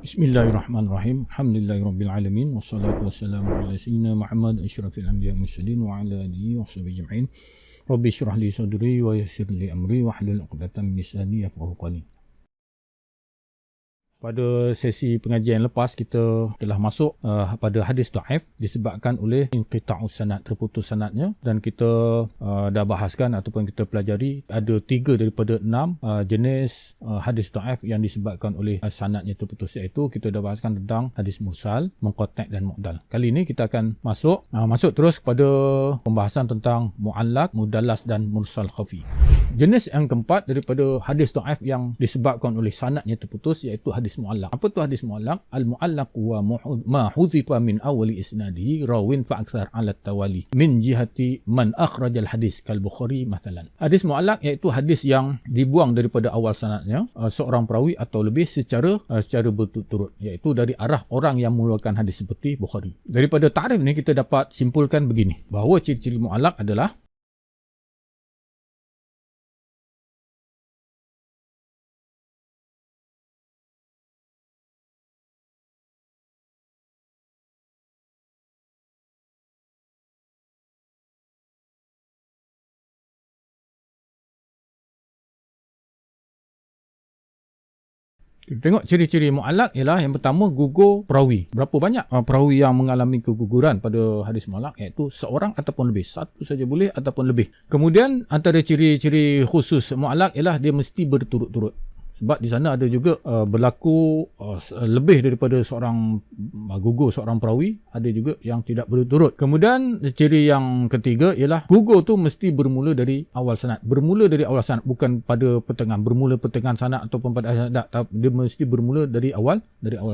Bismillahirrahmanirrahim. Alhamdulillahirabbil alamin wassalatu wassalamu ala sayyidina Muhammad asyrafil anbiya'i wal mursalin wa ala alihi wa sahbihi ajma'in. Rabbi shrah li sadri wa yassir li amri wahlul 'uqdatam min lisani yafqahu qawli. Pada sesi pengajian lepas kita telah masuk pada hadis dhaif disebabkan oleh inqita'us sanad, terputus sanadnya, dan kita dah bahaskan ataupun kita pelajari ada 3 daripada 6 jenis hadis dhaif yang disebabkan oleh sanadnya terputus, iaitu kita dah bahaskan tentang hadis mursal, munqati' dan mu'dal. Kali ini kita akan masuk terus kepada pembahasan tentang mu'allaq, mudallas dan mursal khafi. Jenis yang keempat daripada hadis dhaif yang disebabkan oleh sanadnya terputus iaitu hadis mu'allaq. Apa tu hadis mu'allaq? Al-mu'allaq wa ma hudhifa min awali isnadihi rawin fa akthar ala tawali min jihati man akhrajal hadis kal Bukhari mathalan. Hadis mu'allaq iaitu hadis yang dibuang daripada awal sanadnya seorang perawi atau lebih secara berturut-turut, iaitu dari arah orang yang mengeluarkan hadis seperti Bukhari. Daripada ta'rif ni kita dapat simpulkan begini, bahawa ciri-ciri mu'allaq adalah tengok ciri-ciri mu'allaq ialah yang pertama gugur perawi. Berapa banyak perawi yang mengalami keguguran pada hadis mu'allaq, iaitu seorang ataupun lebih, satu saja boleh ataupun lebih. Kemudian antara ciri-ciri khusus mu'allaq ialah dia mesti berturut-turut. Sebab di sana ada juga berlaku lebih daripada seorang gugur seorang perawi, ada juga yang tidak berturut. Kemudian ciri yang ketiga ialah gugur tu mesti bermula dari awal sanad. Bermula dari awal sanad, bukan pada pertengahan, bermula pertengahan sanad ataupun pada sanad, dia mesti bermula dari awal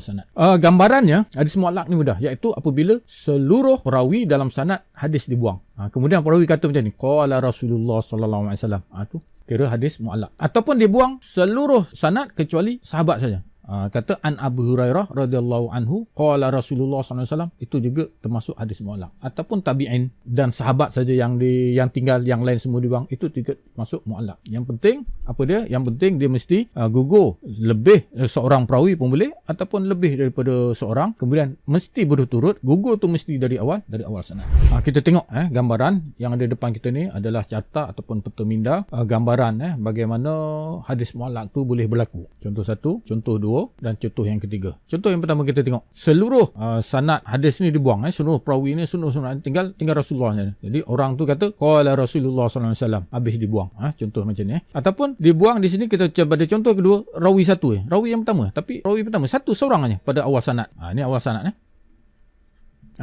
sanad. Gambarannya hadis mu'allaq ni mudah, iaitu apabila seluruh perawi dalam sanad hadis dibuang. Kemudian perawi kata macam ni, qala Rasulullah sallallahu alaihi wasallam. Tu kira hadis mu'allaq. Ataupun dia buang seluruh sanad kecuali sahabat saja. Kata an Abu Hurairah radhiyallahu anhu qala Rasulullah sallallahu alaihi wasallam, itu juga termasuk hadis mu'allaq. Ataupun tabi'in dan sahabat saja yang tinggal, yang lain semua dibuang, itu juga masuk mu'allaq. Yang penting apa dia? Yang penting dia mesti gugur lebih seorang perawi pun boleh, ataupun lebih daripada seorang, kemudian mesti berturut. Gugur tu mesti dari awal sanad. Kita tengok gambaran yang ada depan kita ni adalah carta ataupun peta minda gambaran bagaimana hadis mu'allaq tu boleh berlaku. Contoh 1, contoh 2 dan contoh yang ketiga. Contoh yang pertama kita tengok seluruh sanad hadis ni dibuang, seluruh perawi ni tinggal Rasulullah ni. Jadi orang tu kata qala Rasulullah sallallahu alaihi wasallam, habis dibuang. Contoh macam ni. Ataupun dibuang di sini kita pada contoh kedua, rawi satu rawi yang pertama, tapi rawi pertama seorang aja pada awal sanad. Ni awal sanad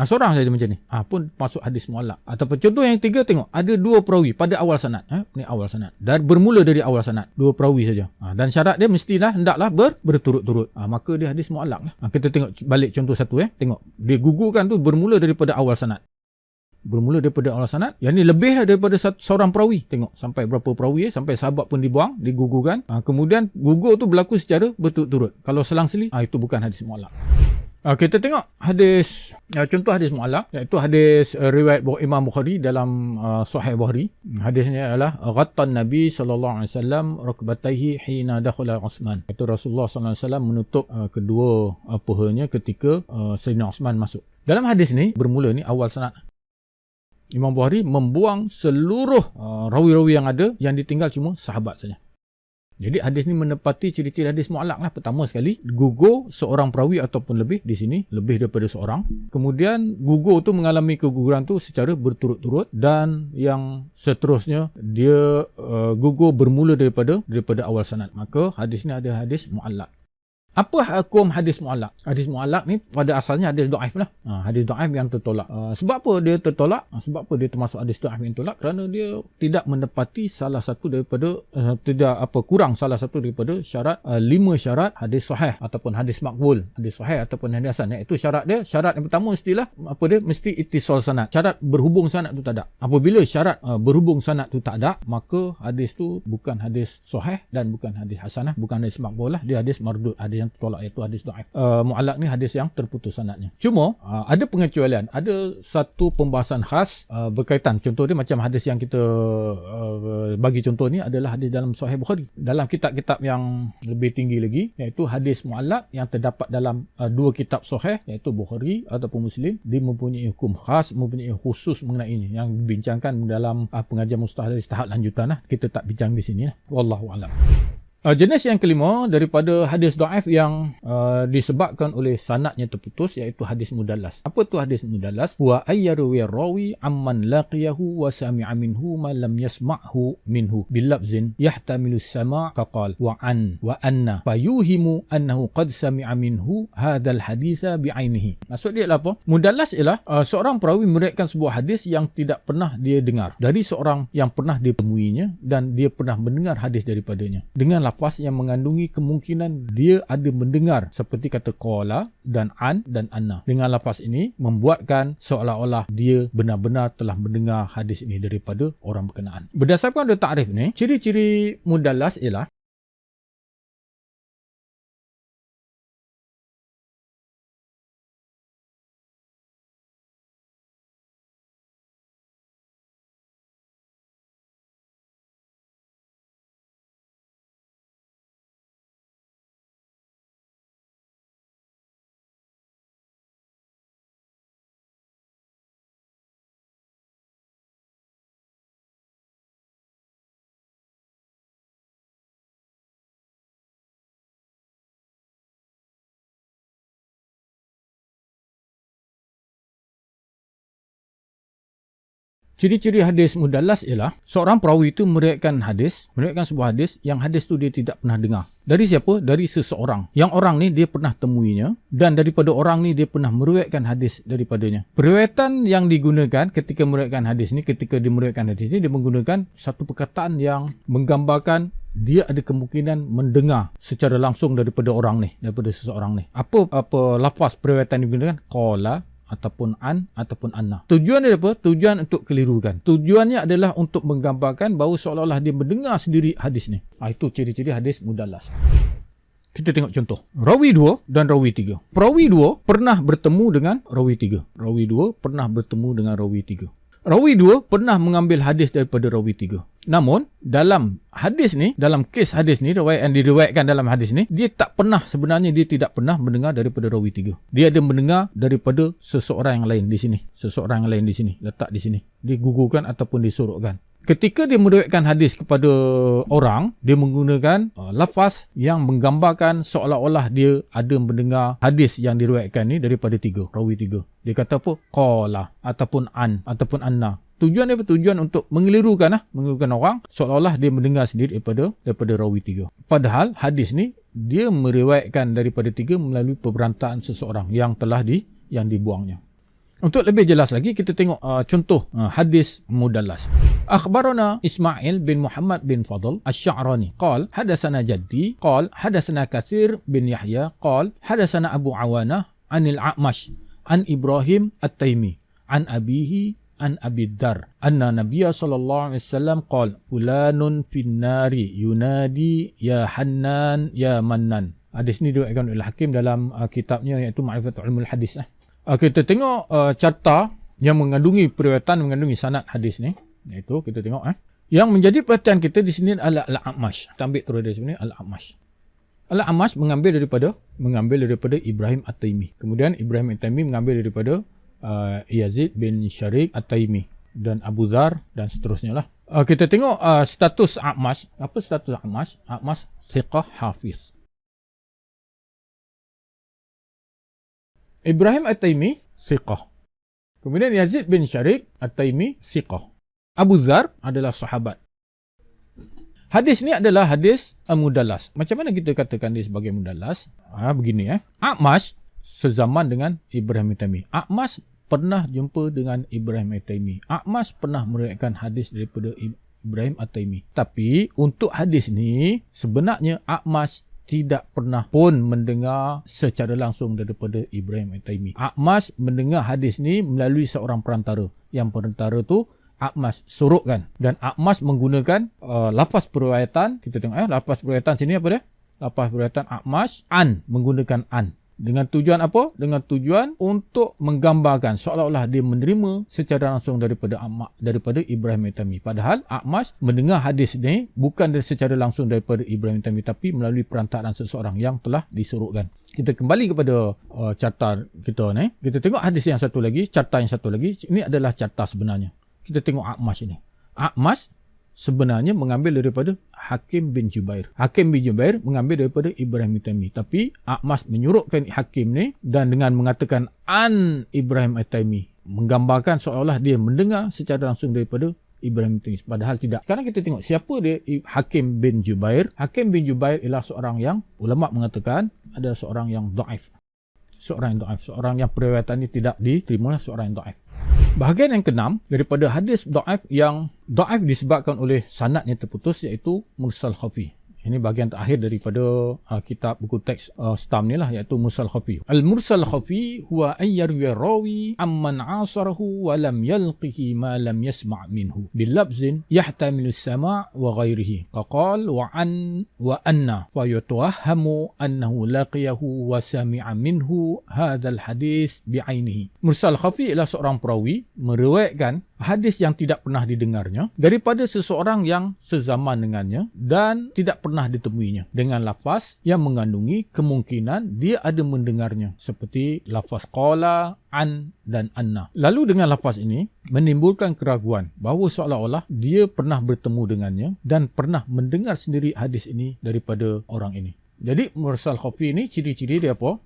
seorang saja macam ni, pun masuk hadis mu'allaq. Ataupun contoh yang ketiga, tengok ada 2 perawi pada awal sanad, ni awal sanad, dan bermula dari awal sanad, 2 perawi saja, dan syarat dia mestilah hendaklah berturut-turut, maka dia hadis mu'allaq lah. Kita tengok balik contoh 1, tengok dia gugurkan tu bermula daripada awal sanad. Yang ni lebih daripada seorang perawi. Tengok sampai berapa perawi, sampai sahabat pun dibuang, digugurkan. Kemudian gugur tu berlaku secara berturut-turut. Kalau selang-seli, itu bukan hadis mu'allaq. Kita tengok hadis, contoh hadis mu'allaq, iaitu hadis riwayat Imam Bukhari dalam Sahih Bukhari. Hadisnya adalah ghattan Nabi sallallahu alaihi wasallam rukbatayhi hina dakhala Uthman. Itu Rasulullah sallallahu alaihi wasallam menutup kedua pahanya ketika Sayyidina Uthman masuk. Dalam hadis ni bermula ni awal sanad. Imam Bukhari membuang seluruh rawi-rawi yang ada, yang ditinggal cuma sahabat saja. Jadi hadis ni menepati ciri-ciri hadis mu'allaq lah. Pertama sekali, gugur seorang perawi ataupun lebih, di sini lebih daripada seorang. Kemudian gugur tu mengalami keguguran tu secara berturut-turut, dan yang seterusnya dia gugur bermula daripada awal sanad. Maka hadis ni ada hadis mu'allaq. Apa hukum hadis mu'allaq? Hadis mu'allaq ni pada asalnya hadis dhaif lah. Hadis dhaif yang tertolak. Sebab apa dia tertolak? Sebab apa dia termasuk hadis dhaif yang tertolak? Kerana dia tidak menepati salah satu daripada kurang salah satu daripada syarat 5 syarat hadis sahih ataupun hadis maqbul. Hadis sahih ataupun hadis hasan. Itu syarat dia. Syarat yang pertama mesti ittisal sanad. Syarat berhubung sanad tu tak ada. Apabila syarat berhubung sanad tu tak ada, maka hadis tu bukan hadis sahih dan bukan hadis hasanah, bukan hadis maqbul lah. Dia hadis mardud, hadis yang tertolak, iaitu hadis dhaif. Mu'allaq ni hadis yang terputus sanadnya. Cuma ada pengecualian, ada satu pembahasan khas berkaitan. Contoh dia macam hadis yang kita bagi contoh ni adalah hadis dalam Sahih Bukhari. Dalam kitab-kitab yang lebih tinggi lagi, iaitu hadis mu'allaq yang terdapat dalam dua kitab sahih, iaitu Bukhari ataupun Muslim, dia mempunyai hukum khas, mempunyai khusus mengenai ini yang dibincangkan dalam pengajian mustalah hadis tahap lanjutan. Kita tak bincang di sini. Wallahu a'lam. Jenis yang kelima daripada hadis dhaif yang disebabkan oleh sanadnya terputus, iaitu hadis mudallas. Apa tu hadis mudallas? Wa ayyarwi rawi amman laqiyahu wa sami'a minhu ma lam yasma'hu minhu bil lafzin yahtamilu as-sama' faqal wa an wa anna fayuhimu annahu qad sami'a minhu hadzal haditha bi'ainihi. Maksud dia apa? Mudallas ialah seorang perawi meriwayatkan sebuah hadis yang tidak pernah dia dengar dari seorang yang pernah ditemuinya dan dia pernah mendengar hadis daripadanya, dengan lafaz yang mengandungi kemungkinan dia ada mendengar, seperti kata qala dan an dan anna. Dengan lafaz ini membuatkan seolah-olah dia benar-benar telah mendengar hadis ini daripada orang berkenaan. Berdasarkan takrif ni, ciri-ciri mudallas ialah ciri-ciri hadis mudallas ialah seorang perawi itu meriwayatkan sebuah hadis yang hadis tu dia tidak pernah dengar. Dari siapa? Dari seseorang. Yang orang ni dia pernah temuinya dan daripada orang ni dia pernah meriwayatkan hadis daripadanya. Periwayatan yang digunakan ketika meriwayatkan hadis ni, dia menggunakan satu perkataan yang menggambarkan dia ada kemungkinan mendengar secara langsung daripada orang ni, daripada seseorang ni. Apa lafaz periwayatan digunakan? Qala ataupun an ataupun anna. Tujuan dia apa? Tujuan untuk kelirukan. Tujuannya adalah untuk menggambarkan bahawa seolah-olah dia mendengar sendiri hadis ni. Itu ciri-ciri hadis mudallas. Kita tengok contoh. Rawi 2 dan rawi 3. Perawi 2 pernah bertemu dengan rawi 3. Rawi 2 pernah bertemu dengan rawi 3. Rawi 2 pernah mengambil hadis daripada rawi 3. Namun dalam hadis ni, dalam kes hadis ni, riwayat yang diriwayatkan dalam hadis ni, dia tidak pernah mendengar daripada rawi 3. Dia ada mendengar daripada seseorang yang lain di sini. Letak di sini. Digugurkan ataupun disorokkan. Ketika dia meriwayatkan hadis kepada orang, dia menggunakan lafaz yang menggambarkan seolah-olah dia ada mendengar hadis yang diriwayatkan ni daripada rawi 3. Dia kata apa? Qala ataupun an ataupun anna. Tujuan dia apa? Tujuan untuk mengelirukan orang seolah-olah dia mendengar sendiri daripada rawi 3. Padahal hadis ni dia meriwayatkan daripada 3 melalui pemberantaan seseorang yang telah dibuangnya. Untuk lebih jelas lagi, kita tengok contoh hadis mudallas. Akhbarana Ismail bin Muhammad bin Fadl Asy-Sya'rani qala hadatsana jaddi qala hadatsana Katsir bin Yahya qala hadatsana Abu Awanah anil A'mash an Ibrahim At-Taimi an abihi an Abi Dzar anna Nabiyya sallallahu alaihi wasallam qala fulanun fin nari yunadi ya Hannan ya Mannan. Hadis ni diriwayatkan oleh Hakim dalam kitabnya iaitu Ma'rifatul Ilmul Hadis. Kita tengok carta yang mengandungi periwayatan, mengandungi sanad hadis ni. Iaitu kita tengok yang menjadi perhatian kita di sini adalah Al-A'mash. Kita ambil terus dari sini Al-A'mash. Al-A'mash mengambil daripada Ibrahim At-Taimi. Kemudian Ibrahim At-Taimi mengambil daripada Yazid bin Syariq At-Taimi dan Abu Dzar dan seterusnya lah. Kita tengok status A'mash. Apa status A'mash? A'mash thiqah hafiz. Ibrahim At-Taimi thiqah. Kemudian Yazid bin Syariq At-Taimi thiqah. Abu Dzar adalah sahabat. Hadis ni adalah hadis mudallas. Macam mana kita katakan dia sebagai mudallas? Begini A'mash sezaman dengan Ibrahim At-Taimi. A'mash pernah jumpa dengan Ibrahim At-Taimi. A'mash pernah meriwayatkan hadis daripada Ibrahim At-Taimi. Tapi untuk hadis ni sebenarnya A'mash tidak pernah pun mendengar secara langsung daripada Ibrahim At-Taimi. A'mash mendengar hadis ni melalui seorang perantara. Yang perantara tu A'mash sorokkan. Dan A'mash menggunakan lafaz periwayatan. Kita tengok lafaz periwayatan sini apa dia? lafaz riwayatan A'mash an, menggunakan an. Dengan tujuan apa? Dengan tujuan untuk menggambarkan seolah-olah dia menerima secara langsung daripada Ibrahim At-Taimi. Padahal A'mash mendengar hadis ni bukan secara langsung daripada Ibrahim At-Taimi, tapi melalui perantaraan seseorang yang telah disuruhkan. Kita kembali kepada carta kita ni. Kita tengok hadis yang satu lagi, carta yang satu lagi. Ini adalah carta sebenarnya. Kita tengok A'mash ini. A'mash sebenarnya mengambil daripada Hakim bin Jubair. Hakim bin Jubair mengambil daripada Ibrahim At-Taimi. Tapi A'mash menyuruhkan Hakim ni dan dengan mengatakan an Ibrahim At-Taimi, menggambarkan seolah-olah dia mendengar secara langsung daripada Ibrahim At-Taimi. Padahal tidak. Sekarang kita tengok siapa dia Hakim bin Jubair. Hakim bin Jubair ialah seorang yang ulama mengatakan adalah seorang yang dhaif. Seorang yang periwayatannya tidak diterima, seorang yang dhaif. Bahagian yang keenam daripada hadis dhaif yang dhaif disebabkan oleh sanadnya terputus, iaitu mursal khafi. Ini bahagian terakhir daripada kitab buku teks Stam ni lah, iaitu mursal khafi. Al-mursal khafi huwa ayyarwi rawi amman asarahu wa lam yalqihi ma lam yasma' minhu bil labzin yahtamilu as-sama' wa ghairihi qaqal wa an wa anna fa yatawahhamu annahu laqiyahu wa sami'a minhu hadzal hadis bi'ainihi. Mursal khafi ialah seorang perawi meriwayatkan hadis yang tidak pernah didengarnya daripada seseorang yang sezaman dengannya dan tidak pernah ditemuinya, dengan lafaz yang mengandungi kemungkinan dia ada mendengarnya, seperti lafaz qala, an dan anna. Lalu dengan lafaz ini menimbulkan keraguan bahawa seolah-olah dia pernah bertemu dengannya dan pernah mendengar sendiri hadis ini daripada orang ini. Jadi mursal khafi ini ciri-ciri dia apa?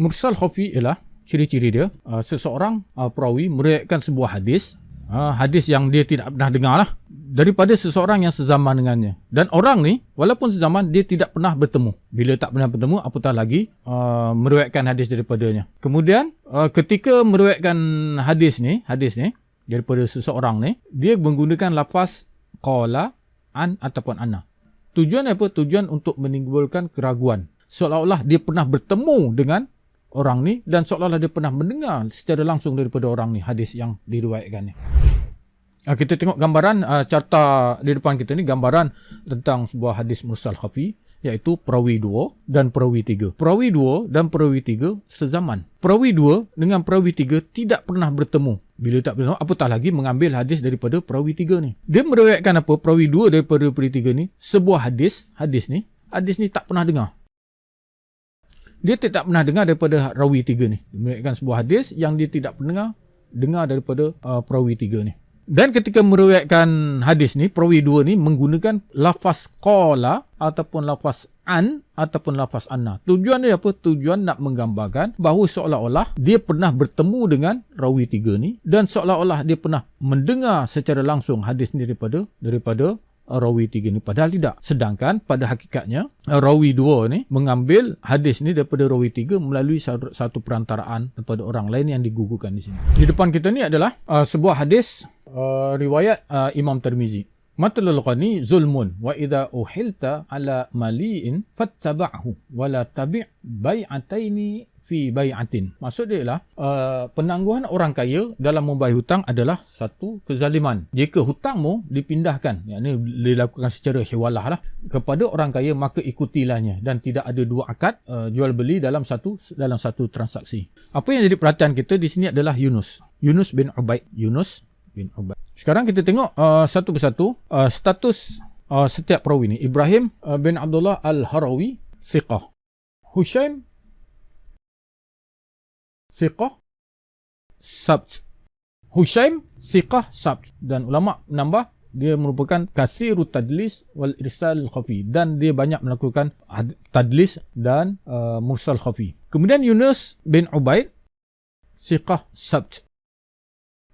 Mursal khafi ialah ciri-ciri dia seseorang perawi meriwayatkan sebuah hadis yang dia tidak pernah dengar lah, daripada seseorang yang sezaman dengannya, dan orang ni walaupun sezaman dia tidak pernah bertemu. Bila tak pernah bertemu, apatah lagi meriwayatkan hadis daripadanya. Kemudian ketika meriwayatkan hadis ni daripada seseorang ni, dia menggunakan lafaz qala, an ataupun anna. Tujuan apa? Tujuan untuk menimbulkan keraguan, seolah-olah dia pernah bertemu dengan orang ni dan seolah-olah dia pernah mendengar secara langsung daripada orang ni hadis yang diriwayatkan ni. Kita tengok gambaran carta di depan kita ni, gambaran tentang sebuah hadis mursal khafi, iaitu perawi 2 dan perawi 3. Perawi 2 dan perawi 3 sezaman. Perawi 2 dengan perawi 3 tidak pernah bertemu. Bila tak bertemu, apatah lagi mengambil hadis daripada perawi 3 ni. Dia meriwayatkan apa? Perawi 2 daripada perawi 3 ni sebuah hadis ni tak pernah dengar. Dia tidak pernah dengar daripada rawi 3 ni. Dia meriwayatkan sebuah hadis yang dia tidak pernah dengar daripada perawi 3 ni. Dan ketika meriwayatkan hadis ni, perawi 2 ni menggunakan lafaz qala ataupun lafaz an ataupun lafaz anna. Tujuan dia apa? Tujuan nak menggambarkan bahawa seolah-olah dia pernah bertemu dengan rawi 3 ni dan seolah-olah dia pernah mendengar secara langsung hadis ni daripada rawi 3 ni. Padahal tidak. Sedangkan pada hakikatnya rawi 2 ni mengambil hadis ni daripada rawi 3 melalui satu perantaraan daripada orang lain yang digugurkan di sini. Di depan kita ni adalah sebuah hadis riwayat Imam Tirmizi. Matlul ghani zulmun wa idza uhilta ala mali'in fattaba'hu wa la tabi' bai'ataini fi bai'atin. Maksud dia ialah penangguhan orang kaya dalam membayar hutang adalah satu kezaliman. Jika hutangmu dipindahkan, yakni dilakukan secara hiwalah lah, kepada orang kaya, maka ikutilahnya dan tidak ada dua akad jual beli dalam satu transaksi. Apa yang jadi perhatian kita di sini adalah Yunus bin Ubaid. Sekarang kita tengok satu persatu status setiap perawi ni. Ibrahim bin Abdullah Al-Harawi thiqah. Hushaim thiqah sabt. Hushaim thiqah sabt. Dan ulama menambah dia merupakan kathirut tadlis wal irsal khafi, dan dia banyak melakukan tadlis dan mursal khafi. Kemudian Yunus bin Ubaid thiqah sabt.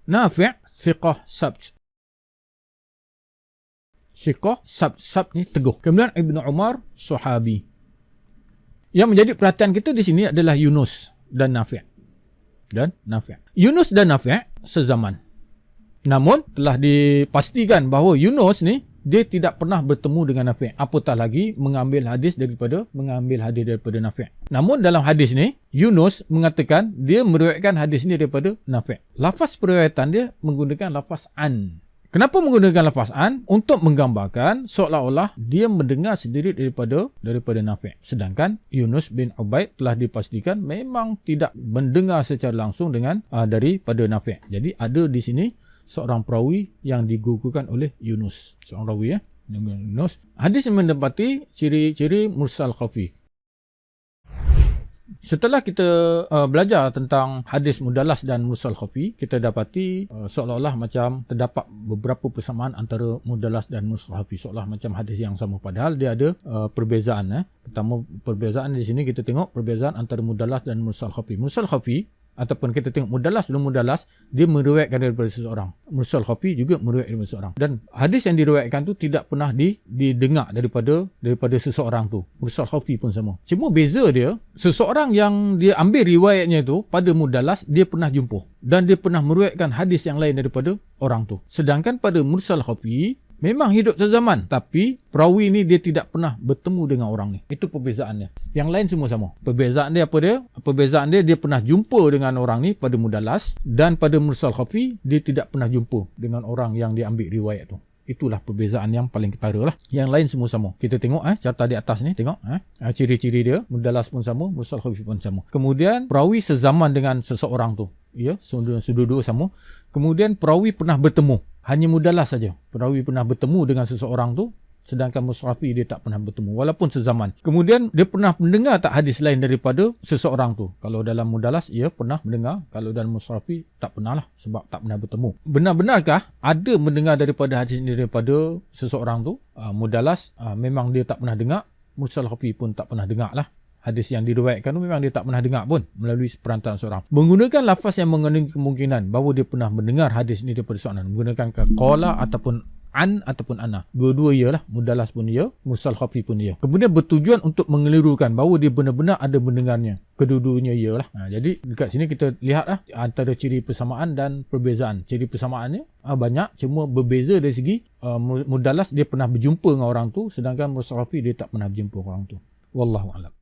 Nafi' thiqah sabt. Thiqah sabt ni teguh. Kemudian Ibnu Umar sahabi. Yang menjadi perhatian kita di sini adalah Yunus dan Nafi'. Yunus dan Nafi' sezaman. Namun telah dipastikan bahawa Yunus ni dia tidak pernah bertemu dengan Nafi'. Apatah lagi mengambil hadis daripada Nafi'. Namun dalam hadis ni, Yunus mengatakan dia meriwayatkan hadis ni daripada Nafi'. Lafaz periwayatan dia menggunakan lafaz an. Kenapa menggunakan lafaz an? Untuk menggambarkan seolah-olah dia mendengar sendiri daripada Nafi'. Sedangkan Yunus bin Ubaid telah dipastikan memang tidak mendengar secara langsung daripada Nafi'. Jadi ada di sini seorang perawi yang digugurkan oleh Yunus. Seorang rawi Yunus. Hadis mendapati ciri-ciri mursal khafi. Setelah kita belajar tentang hadis mudalas dan mursal khafi, kita dapati seolah-olah macam terdapat beberapa persamaan antara mudalas dan mursal khafi, seolah macam hadis yang sama, padahal dia ada perbezaan. Pertama, perbezaan di sini kita tengok perbezaan antara mudalas dan mursal khafi. Mursal khafi ataupun kita tengok mudalas, dia meriwayatkan daripada seseorang. Mursal khafi juga meriwayatkan daripada seseorang. Dan hadis yang diriwayatkan tu tidak pernah didengar daripada seseorang tu. Mursal khafi pun sama. Cuma beza dia, seseorang yang dia ambil riwayatnya tu pada mudalas, dia pernah jumpa dan dia pernah meriwayatkan hadis yang lain daripada orang tu. Sedangkan pada mursal khafi memang hidup sezaman, tapi perawi ni dia tidak pernah bertemu dengan orang ni. Itu perbezaannya. Yang lain semua sama. Perbezaan dia apa dia? Perbezaan dia pernah jumpa dengan orang ni pada mudalas, dan pada mursal khafi dia tidak pernah jumpa dengan orang yang dia ambil riwayat tu. Itulah perbezaan yang paling ketara lah. Yang lain semua sama. Kita tengok carta di atas ni, tengok ciri-ciri dia, mudalas pun sama, mursal khafi pun sama. Kemudian perawi sezaman dengan seseorang tu. Ya, dua-dua sama. Kemudian perawi pernah bertemu. Hanya mudalas saja. Perawi pernah bertemu dengan seseorang tu, sedangkan mursal khafi dia tak pernah bertemu walaupun sezaman. Kemudian dia pernah mendengar tak hadis lain daripada seseorang tu. Kalau dalam mudalas ia pernah mendengar, kalau dalam mursal khafi tak pernah lah, sebab tak pernah bertemu. Benar-benarkah ada mendengar daripada hadis ini daripada seseorang tu? Mudalas memang dia tak pernah dengar, mursal khafi pun tak pernah dengar lah. Hadis yang diriwayatkan tu memang dia tak pernah dengar pun melalui perantaraan seorang. Menggunakan lafaz yang mengandungi kemungkinan bahawa dia pernah mendengar hadis ini daripada seorang, menggunakan qala ataupun an ataupun ana. Dua-dua ialah, mudalas pun ia, mursal khafi pun ia. Kemudian bertujuan untuk mengelirukan bahawa dia benar-benar ada mendengarnya. Kedua-duanya ialah. Jadi dekat sini kita lihatlah antara ciri persamaan dan perbezaan. Ciri persamaannya banyak, cuma berbeza dari segi mudalas dia pernah berjumpa dengan orang tu, sedangkan mursal khafi dia tak pernah berjumpa orang tu. Wallahu a'lam.